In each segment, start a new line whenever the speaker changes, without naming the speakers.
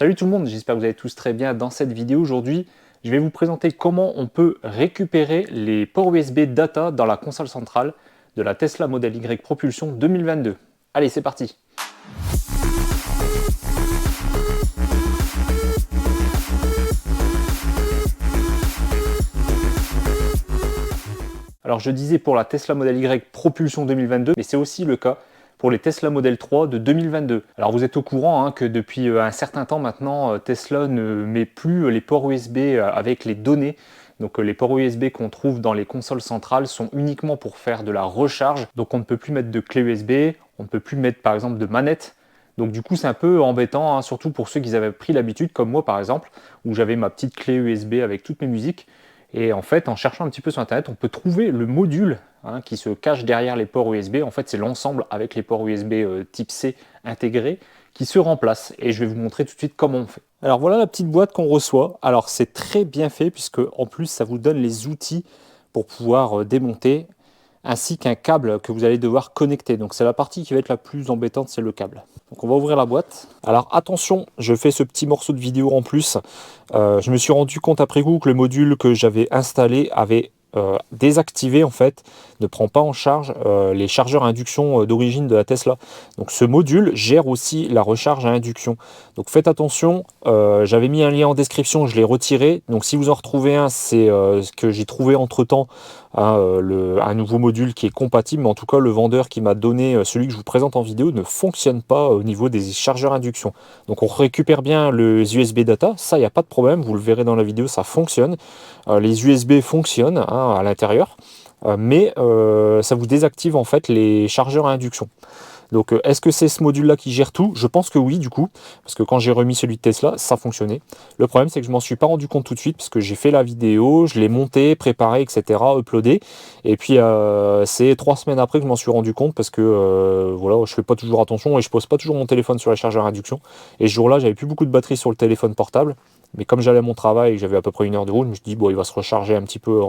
Salut tout le monde, j'espère que vous allez tous très bien. Dans cette vidéo aujourd'hui, je vais vous présenter comment on peut récupérer les ports USB data dans la console centrale de la Tesla Model Y Propulsion 2022. Allez, c'est parti! Alors je disais pour la Tesla Model Y Propulsion 2022, mais c'est aussi le cas pour les Tesla Model 3 de 2022. Alors vous êtes au courant que depuis un certain temps maintenant, Tesla ne met plus les ports USB avec les données. Donc les ports USB qu'on trouve dans les consoles centrales sont uniquement pour faire de la recharge. Donc on ne peut plus mettre de clé USB, on ne peut plus mettre par exemple de manette. Donc du coup c'est un peu embêtant, surtout pour ceux qui avaient pris l'habitude, comme moi par exemple, où j'avais ma petite clé USB avec toutes mes musiques. Et en fait, en cherchant un petit peu sur internet, on peut trouver le module qui se cache derrière les ports USB. En fait, c'est l'ensemble avec les ports USB type C intégrés qui se remplacent. Et je vais vous montrer tout de suite comment on fait. Alors voilà la petite boîte qu'on reçoit. Alors c'est très bien fait puisque en plus ça vous donne les outils pour pouvoir démonter, ainsi qu'un câble que vous allez devoir connecter. Donc c'est la partie qui va être la plus embêtante, c'est le câble. Donc on va ouvrir la boîte. Alors attention, je fais ce petit morceau de vidéo en plus. Je me suis rendu compte après coup que le module que j'avais installé avait désactivé en fait, ne prend pas en charge les chargeurs à induction d'origine de la Tesla. Donc ce module gère aussi la recharge à induction. Donc faites attention, j'avais mis un lien en description, je l'ai retiré. Donc si vous en retrouvez un, c'est ce que j'ai trouvé entre temps, un nouveau module qui est compatible. Mais en tout cas, le vendeur qui m'a donné celui que je vous présente en vidéo ne fonctionne pas au niveau des chargeurs à induction. Donc on récupère bien les USB data, ça il n'y a pas de problème, vous le verrez dans la vidéo, ça fonctionne. Les USB fonctionnent à l'intérieur, mais ça vous désactive en fait les chargeurs à induction. Donc est-ce que c'est ce module là qui gère tout? Je pense que oui du coup, parce que quand j'ai remis celui de Tesla, ça fonctionnait. Le problème c'est que je m'en suis pas rendu compte tout de suite, parce que j'ai fait la vidéo, je l'ai montée, préparée, etc., uploadée, et puis c'est 3 semaines après que je m'en suis rendu compte, parce que voilà, je fais pas toujours attention et je pose pas toujours mon téléphone sur les chargeurs à induction. Et ce jour-là, j'avais plus beaucoup de batterie sur le téléphone portable. Mais comme j'allais à mon travail et que j'avais à peu près 1 heure de route, je me suis dit, bon, il va se recharger un petit peu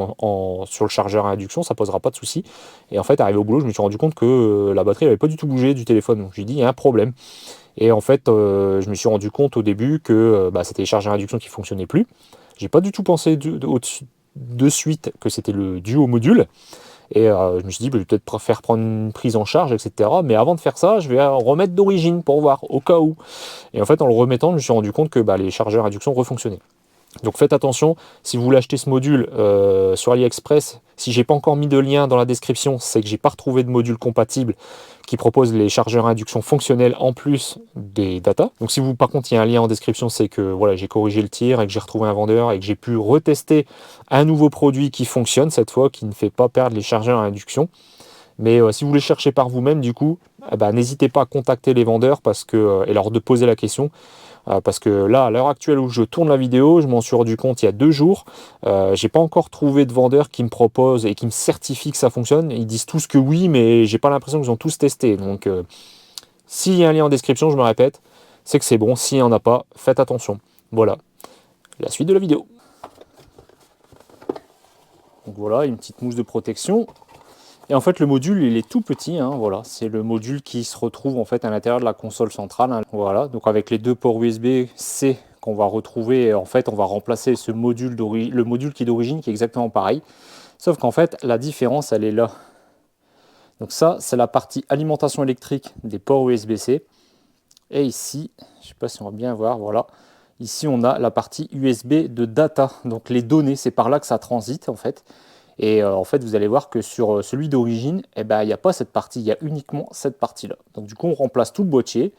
sur le chargeur à induction, ça posera pas de souci. Et en fait, arrivé au boulot, je me suis rendu compte que la batterie n'avait pas du tout bougé du téléphone. Donc j'ai dit, il y a un problème. Et en fait, je me suis rendu compte au début que c'était les chargeurs à induction qui ne fonctionnaient plus. J'ai pas du tout pensé de suite que c'était dû au module. Et je me suis dit, je vais peut-être faire prendre une prise en charge, etc. Mais avant de faire ça, je vais remettre d'origine pour voir, au cas où. Et en fait, en le remettant, je me suis rendu compte que les chargeurs à induction refonctionnaient. Donc faites attention, si vous voulez acheter ce module sur AliExpress, si j'ai pas encore mis de lien dans la description, c'est que j'ai pas retrouvé de module compatible qui propose les chargeurs à induction fonctionnels en plus des data. Donc si vous, par contre, il y a un lien en description, c'est que voilà, j'ai corrigé le tir et que j'ai retrouvé un vendeur et que j'ai pu retester un nouveau produit qui fonctionne cette fois, qui ne fait pas perdre les chargeurs à induction. Mais si vous voulez chercher par vous-même, du coup, n'hésitez pas à contacter les vendeurs et leur poser la question. Parce que là, à l'heure actuelle où je tourne la vidéo, je m'en suis rendu compte il y a 2 jours. J'ai pas encore trouvé de vendeur qui me propose et qui me certifie que ça fonctionne. Ils disent tous que oui, mais j'ai pas l'impression qu'ils ont tous testé. Donc, s'il y a un lien en description, je me répète, c'est que c'est bon. S'il n'y en a pas, faites attention. Voilà, la suite de la vidéo. Donc voilà, une petite mousse de protection. Et en fait, le module, il est tout petit, voilà, c'est le module qui se retrouve en fait à l'intérieur de la console centrale. Voilà, donc avec les 2 ports USB-C qu'on va retrouver, et en fait, on va remplacer le module qui est d'origine, qui est exactement pareil. Sauf qu'en fait, la différence, elle est là. Donc ça, c'est la partie alimentation électrique des ports USB-C. Et ici, je ne sais pas si on va bien voir, voilà. Ici, on a la partie USB de data, donc les données, c'est par là que ça transite en fait. Et en fait, vous allez voir que sur celui d'origine, il n'y a pas cette partie, il y a uniquement cette partie-là. Donc du coup, on remplace tout le boîtier.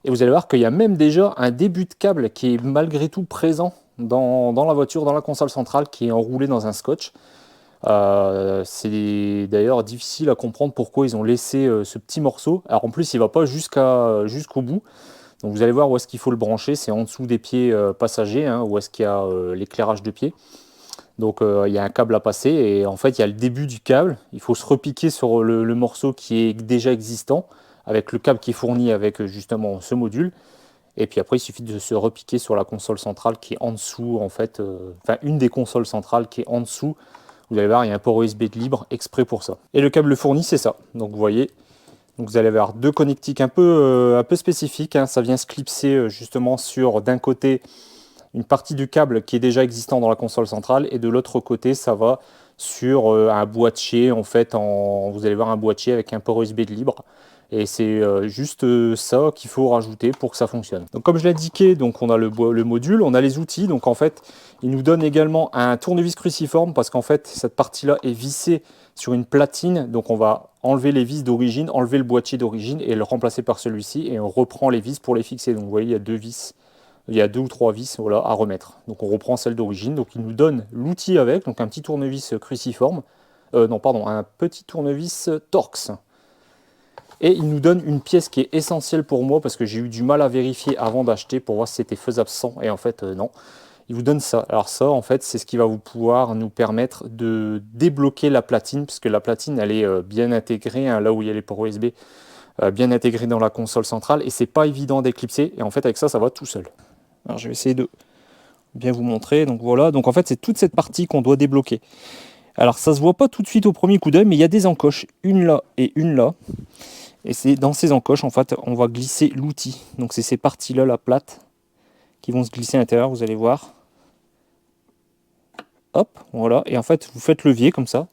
Et vous allez voir qu'il y a même déjà un début de câble qui est malgré tout présent dans la voiture, dans la console centrale, qui est enroulé dans un scotch. C'est d'ailleurs difficile à comprendre pourquoi ils ont laissé ce petit morceau. Alors en plus, il ne va pas jusqu'au bout. Donc vous allez voir où est-ce qu'il faut le brancher. C'est en dessous des pieds passagers, où est-ce qu'il y a l'éclairage de pied. Donc il y a un câble à passer et en fait il y a le début du câble. Il faut se repiquer sur le morceau qui est déjà existant avec le câble qui est fourni avec justement ce module. Et puis après il suffit de se repiquer sur la console centrale qui est en dessous en fait, une des consoles centrales qui est en dessous. Vous allez voir, il y a un port USB de libre exprès pour ça. Et le câble fourni, c'est ça. Donc vous voyez, Donc vous allez avoir deux connectiques un peu spécifiques, hein. Ça vient se clipser justement sur d'un côté une partie du câble qui est déjà existant dans la console centrale et de l'autre côté ça va sur un boîtier en fait, vous allez voir un boîtier avec un port USB de libre. Et c'est juste ça qu'il faut rajouter pour que ça fonctionne. Donc comme je l'ai indiqué, donc on a le module, on a les outils. Donc en fait, il nous donne également un tournevis cruciforme parce qu'en fait, cette partie-là est vissée sur une platine. Donc on va enlever les vis d'origine, enlever le boîtier d'origine et le remplacer par celui-ci. Et on reprend les vis pour les fixer. Donc vous voyez, il y a deux vis. Il y a deux ou trois vis voilà, à remettre. Donc on reprend celle d'origine. Donc il nous donne l'outil avec, donc un petit tournevis cruciforme. Non, pardon, un petit tournevis Torx. Et il nous donne une pièce qui est essentielle pour moi parce que j'ai eu du mal à vérifier avant d'acheter pour voir si c'était faisable sans. Et en fait, non. Il vous donne ça. Alors ça, en fait, c'est ce qui va vous pouvoir nous permettre de débloquer la platine puisque la platine, elle est bien intégrée, hein, là où il y a les ports USB, bien intégrée dans la console centrale. Et c'est pas évident d'éclipser. Et en fait, avec ça, ça va tout seul. Alors je vais essayer de bien vous montrer. Donc voilà. Donc en fait, c'est toute cette partie qu'on doit débloquer. Alors ça se voit pas tout de suite au premier coup d'œil, mais il y a des encoches. Une là et une là. Et c'est dans ces encoches, en fait, on va glisser l'outil. Donc c'est ces parties-là, la plate, qui vont se glisser à l'intérieur, vous allez voir. Hop, voilà. Et en fait, vous faites levier comme ça.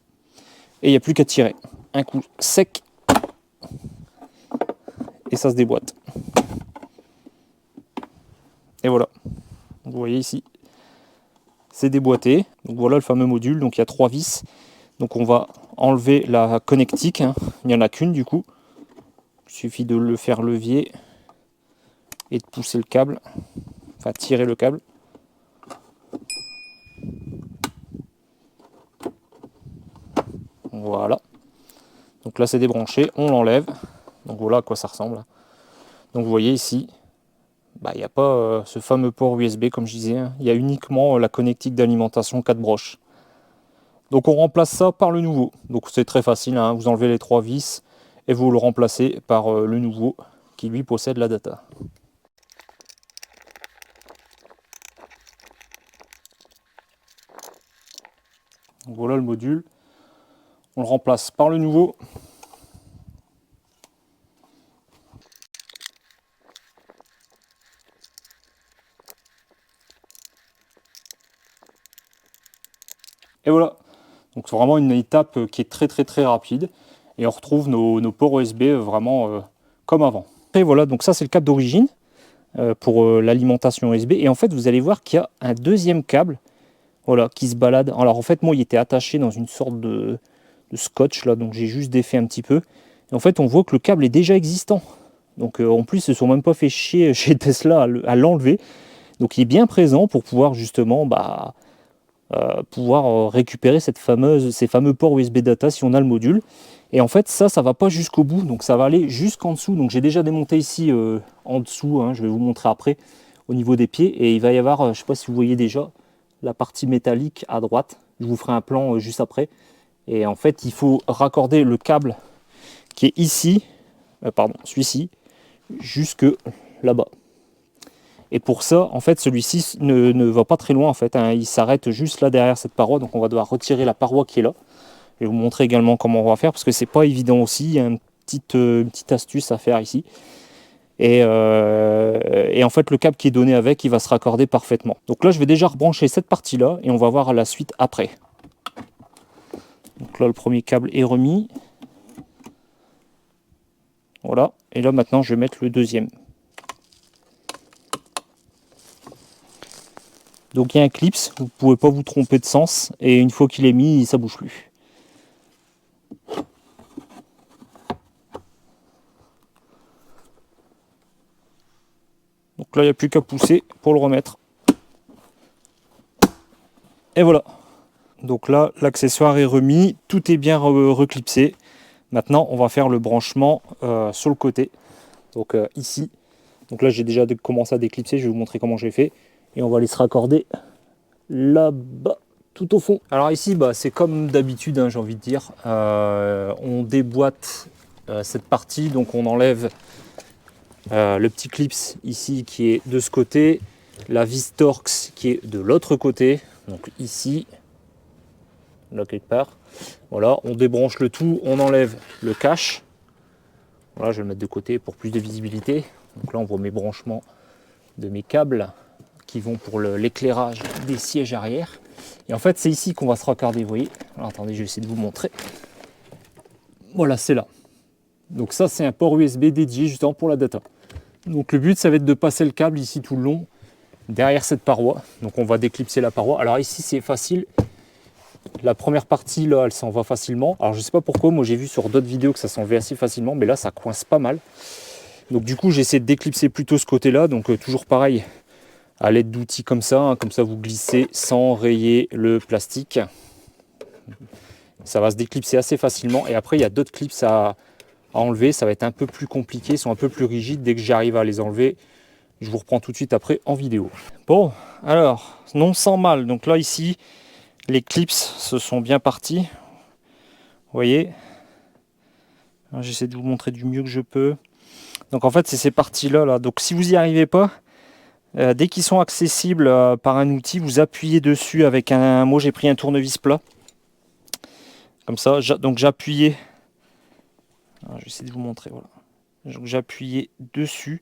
Et il n'y a plus qu'à tirer. Un coup sec. Et ça se déboîte. Et voilà. Vous voyez ici, c'est déboîté. Donc voilà le fameux module. Donc il y a 3 vis. Donc on va enlever la connectique, hein. Il n'y en a qu'une du coup. Il suffit de le faire levier et de pousser le câble, enfin tirer le câble. Voilà. Donc là c'est débranché, on l'enlève. Donc voilà à quoi ça ressemble. Donc vous voyez ici, il n'y a pas ce fameux port USB comme je disais, hein. Il y a uniquement la connectique d'alimentation 4 broches. Donc on remplace ça par le nouveau. Donc c'est très facile, hein. Vous enlevez les 3 vis et vous le remplacez par le nouveau qui lui possède la data. Donc voilà le module. On le remplace par le nouveau. Et voilà. Donc c'est vraiment une étape qui est très rapide. Et on retrouve nos ports USB vraiment comme avant. Et voilà, donc ça c'est le câble d'origine pour l'alimentation USB. Et en fait, vous allez voir qu'il y a un deuxième câble, voilà, qui se balade. Alors en fait, moi, il était attaché dans une sorte de scotch, là, donc j'ai juste défait un petit peu. Et en fait, on voit que le câble est déjà existant. Donc en plus, ils se sont même pas fait chier chez Tesla à l'enlever. Donc il est bien présent pour pouvoir justement récupérer ces fameux ports USB data si on a le module. Et en fait, ça va pas jusqu'au bout, donc ça va aller jusqu'en dessous. Donc j'ai déjà démonté ici en dessous, hein, je vais vous montrer après, au niveau des pieds. Et il va y avoir, je ne sais pas si vous voyez déjà, la partie métallique à droite. Je vous ferai un plan juste après. Et en fait, il faut raccorder le câble qui est ici, celui-ci, jusque là-bas. Et pour ça, en fait, celui-ci ne va pas très loin, en fait, hein. Il s'arrête juste là derrière cette paroi, donc on va devoir retirer la paroi qui est là. Je vais vous montrer également comment on va faire, parce que c'est pas évident aussi. Il y a une petite astuce à faire ici. Et en fait, le câble qui est donné avec, il va se raccorder parfaitement. Donc là, je vais déjà rebrancher cette partie-là, et on va voir la suite après. Donc là, le premier câble est remis. Voilà. Et là, maintenant, je vais mettre le deuxième. Donc il y a un clips, vous ne pouvez pas vous tromper de sens, et une fois qu'il est mis, ça ne bouge plus. Donc là, il n'y a plus qu'à pousser pour le remettre. Et voilà. Donc là, l'accessoire est remis, tout est bien reclipsé. Maintenant, on va faire le branchement sur le côté. Donc ici. Donc là, j'ai déjà commencé à déclipser, je vais vous montrer comment j'ai fait. Et on va aller se raccorder là-bas, tout au fond. Alors ici, c'est comme d'habitude, hein, j'ai envie de dire. On déboîte cette partie, donc on enlève le petit clips ici qui est de ce côté, la vis Torx qui est de l'autre côté, donc ici, là quelque part. Voilà, on débranche le tout, on enlève le cache. Voilà, je vais le mettre de côté pour plus de visibilité. Donc là, on voit mes branchements de mes câbles qui vont pour l'éclairage des sièges arrière. Et en fait, c'est ici qu'on va se raccorder, vous voyez. Alors, attendez, je vais essayer de vous montrer. Voilà, c'est là. Donc ça, c'est un port USB dédié justement pour la data. Donc le but, ça va être de passer le câble ici tout le long, derrière cette paroi. Donc on va déclipser la paroi. Alors ici, c'est facile. La première partie, là, elle s'en va facilement. Alors je sais pas pourquoi, moi j'ai vu sur d'autres vidéos que ça s'enlevait assez facilement, mais là, ça coince pas mal. Donc du coup, j'essaie de déclipser plutôt ce côté-là. Donc toujours pareil, à l'aide d'outils comme ça vous glissez sans rayer le plastique. Ça va se déclipser assez facilement. Et après, il y a d'autres clips à enlever. Ça va être un peu plus compliqué, ils sont un peu plus rigides. Dès que j'arrive à les enlever, je vous reprends tout de suite après en vidéo. Bon, alors, non sans mal. Donc là, ici, les clips se sont bien partis. Vous voyez, j'essaie de vous montrer du mieux que je peux. Donc en fait, c'est ces parties-là. Là. Donc si vous n'y arrivez pas, dès qu'ils sont accessibles par un outil, vous appuyez dessus avec un... Moi, j'ai pris un tournevis plat. Comme ça, donc j'appuyais. Je vais essayer de vous montrer. Voilà. Donc j'appuyais dessus.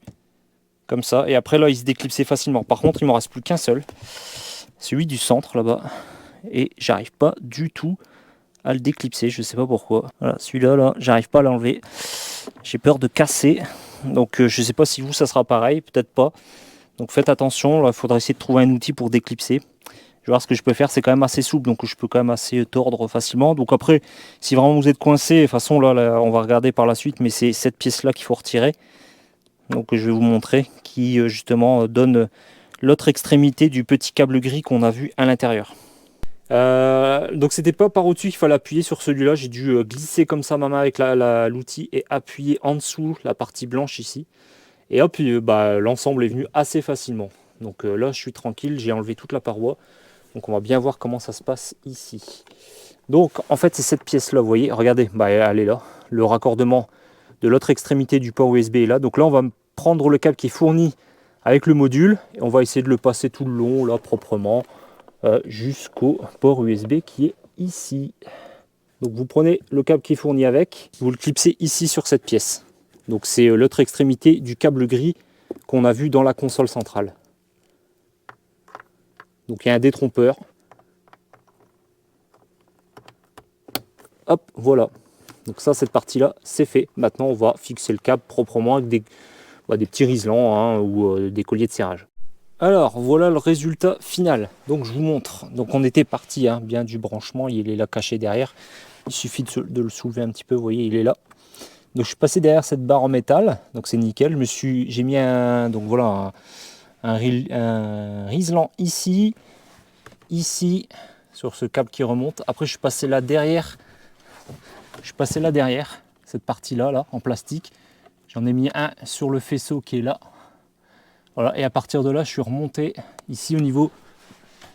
Comme ça. Et après, là, il se déclipsait facilement. Par contre, il ne m'en reste plus qu'un seul. Celui du centre, là-bas. Et j'arrive pas du tout à le déclipser. Je sais pas pourquoi. Voilà, celui-là, là, j'arrive pas à l'enlever. J'ai peur de casser. Donc, je sais pas si vous, ça sera pareil. Peut-être pas. Donc, faites attention. Il faudra essayer de trouver un outil pour déclipser. Je vais voir ce que je peux faire. C'est quand même assez souple. Donc, je peux quand même assez tordre facilement. Donc, après, si vraiment vous êtes coincé, de toute façon, là, on va regarder par la suite. Mais c'est cette pièce-là qu'il faut retirer. Donc je vais vous montrer, qui justement donne l'autre extrémité du petit câble gris qu'on a vu à l'intérieur. Donc c'était pas par au-dessus qu'il fallait appuyer sur celui-là, j'ai dû glisser comme ça ma main avec l'outil et appuyer en dessous la partie blanche ici. Et hop, l'ensemble est venu assez facilement. Donc là je suis tranquille, j'ai enlevé toute la paroi. Donc on va bien voir comment ça se passe ici. Donc en fait c'est cette pièce-là, vous voyez, regardez, elle est là. Le raccordement de l'autre extrémité du port USB est là. Donc là, on va prendre le câble qui est fourni avec le module et on va essayer de le passer tout le long, là, proprement, jusqu'au port USB qui est ici. Donc vous prenez le câble qui est fourni avec, vous le clipsez ici sur cette pièce. Donc c'est l'autre extrémité du câble gris qu'on a vu dans la console centrale. Donc il y a un détrompeur. Hop, voilà. Donc ça, cette partie-là, c'est fait. Maintenant, on va fixer le câble proprement avec des petits riselants ou des colliers de serrage. Alors, voilà le résultat final. Donc, je vous montre. Donc, on était parti bien du branchement. Il est là caché derrière. Il suffit de le soulever un petit peu. Vous voyez, il est là. Donc, je suis passé derrière cette barre en métal. Donc, c'est nickel. J'ai mis un riselant ici, sur ce câble qui remonte. Après, je suis passé là derrière. Cette partie-là, là, en plastique. J'en ai mis un sur le faisceau qui est là. Voilà, et à partir de là, je suis remonté ici au niveau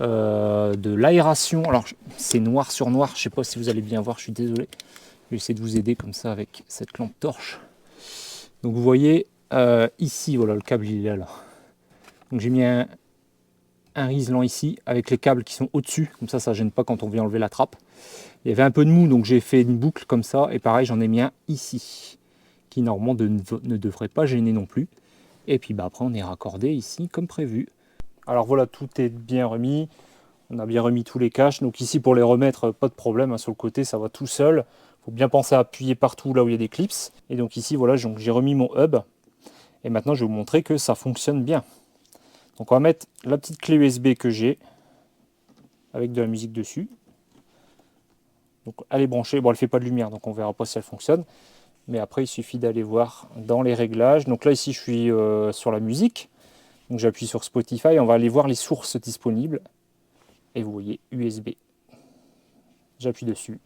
de l'aération. Alors, c'est noir sur noir. Je ne sais pas si vous allez bien voir, je suis désolé. Je vais essayer de vous aider comme ça avec cette lampe torche. Donc, vous voyez, ici, voilà, le câble, il est là. Donc, j'ai mis un riselant ici avec les câbles qui sont au-dessus. Comme ça ne gêne pas quand on vient enlever la trappe. Il y avait un peu de mou, donc j'ai fait une boucle comme ça. Et pareil, j'en ai mis un ici, qui normalement ne devrait pas gêner non plus. Et puis après, on est raccordé ici comme prévu. Alors voilà, tout est bien remis. On a bien remis tous les caches. Donc ici, pour les remettre, pas de problème. Sur le côté, ça va tout seul. Il faut bien penser à appuyer partout là où il y a des clips. Et donc ici, voilà, j'ai remis mon hub. Et maintenant, je vais vous montrer que ça fonctionne bien. Donc on va mettre la petite clé USB que j'ai avec de la musique dessus. Donc elle est branchée, bon elle ne fait pas de lumière donc on verra pas si elle fonctionne. Mais après il suffit d'aller voir dans les réglages. Donc là ici je suis sur la musique. Donc j'appuie sur Spotify, on va aller voir les sources disponibles. Et vous voyez USB. J'appuie dessus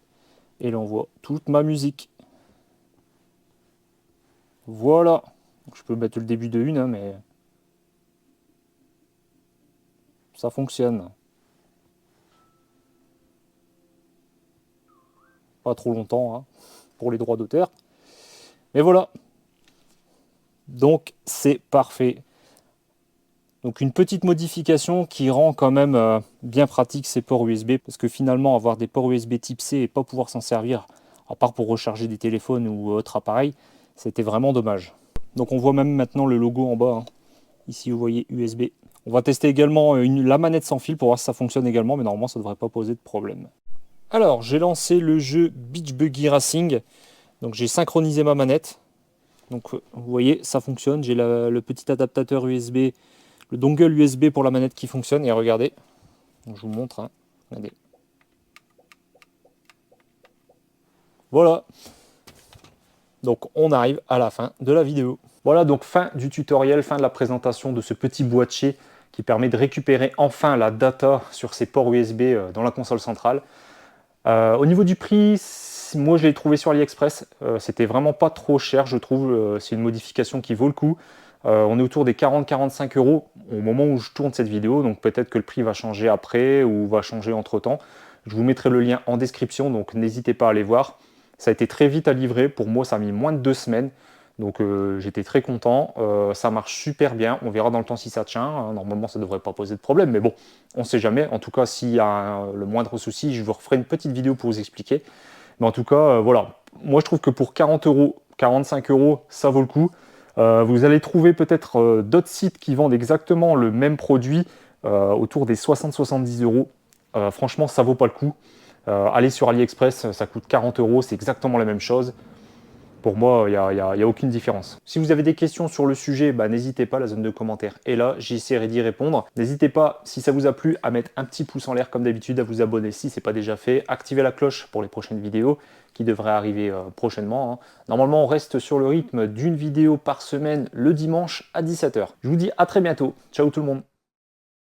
et là on voit toute ma musique. Voilà. Donc, je peux mettre le début de une mais ça fonctionne. Pas trop longtemps pour les droits d'auteur. Mais voilà. Donc c'est parfait. Donc une petite modification qui rend quand même bien pratique ces ports USB. Parce que finalement avoir des ports USB type C et pas pouvoir s'en servir, à part pour recharger des téléphones ou autres appareils, C'était vraiment dommage. Donc on voit même maintenant le logo en bas. Hein. Ici vous voyez USB. On va tester également la manette sans fil pour voir si ça fonctionne également, mais normalement ça ne devrait pas poser de problème. Alors j'ai lancé le jeu Beach Buggy Racing. Donc j'ai synchronisé ma manette. Donc vous voyez, ça fonctionne. J'ai le petit adaptateur USB, le dongle USB pour la manette qui fonctionne. Et regardez, je vous montre. Hein. Regardez. Voilà. Donc on arrive à la fin de la vidéo. Voilà, donc fin du tutoriel, fin de la présentation de ce petit boîtier qui permet de récupérer enfin la data sur ces ports USB dans la console centrale. Au niveau du prix, moi je l'ai trouvé sur AliExpress, c'était vraiment pas trop cher je trouve, c'est une modification qui vaut le coup. On est autour des 40-45 € au moment où je tourne cette vidéo, donc peut-être que le prix va changer après ou va changer entre temps. Je vous mettrai le lien en description, donc n'hésitez pas à aller voir. Ça a été très vite à livrer, pour moi ça a mis moins de 2 semaines. Donc j'étais très content, ça marche super bien, on verra dans le temps si ça tient, hein. Normalement ça ne devrait pas poser de problème, mais bon, on ne sait jamais. En tout cas, s'il y a le moindre souci, je vous referai une petite vidéo pour vous expliquer. Mais en tout cas, voilà, moi je trouve que pour 40 €, 45 €, ça vaut le coup. Vous allez trouver peut-être d'autres sites qui vendent exactement le même produit autour des 60-70 €. Franchement, ça vaut pas le coup. Allez sur AliExpress, ça coûte 40 €, c'est exactement la même chose. Pour moi, il n'y a aucune différence. Si vous avez des questions sur le sujet, n'hésitez pas, la zone de commentaires est là, j'essaierai d'y répondre. N'hésitez pas, si ça vous a plu, à mettre un petit pouce en l'air comme d'habitude, à vous abonner si ce n'est pas déjà fait, activer la cloche pour les prochaines vidéos qui devraient arriver prochainement. Hein. Normalement, on reste sur le rythme d'une vidéo par semaine le dimanche à 17 h. Je vous dis à très bientôt. Ciao tout le monde.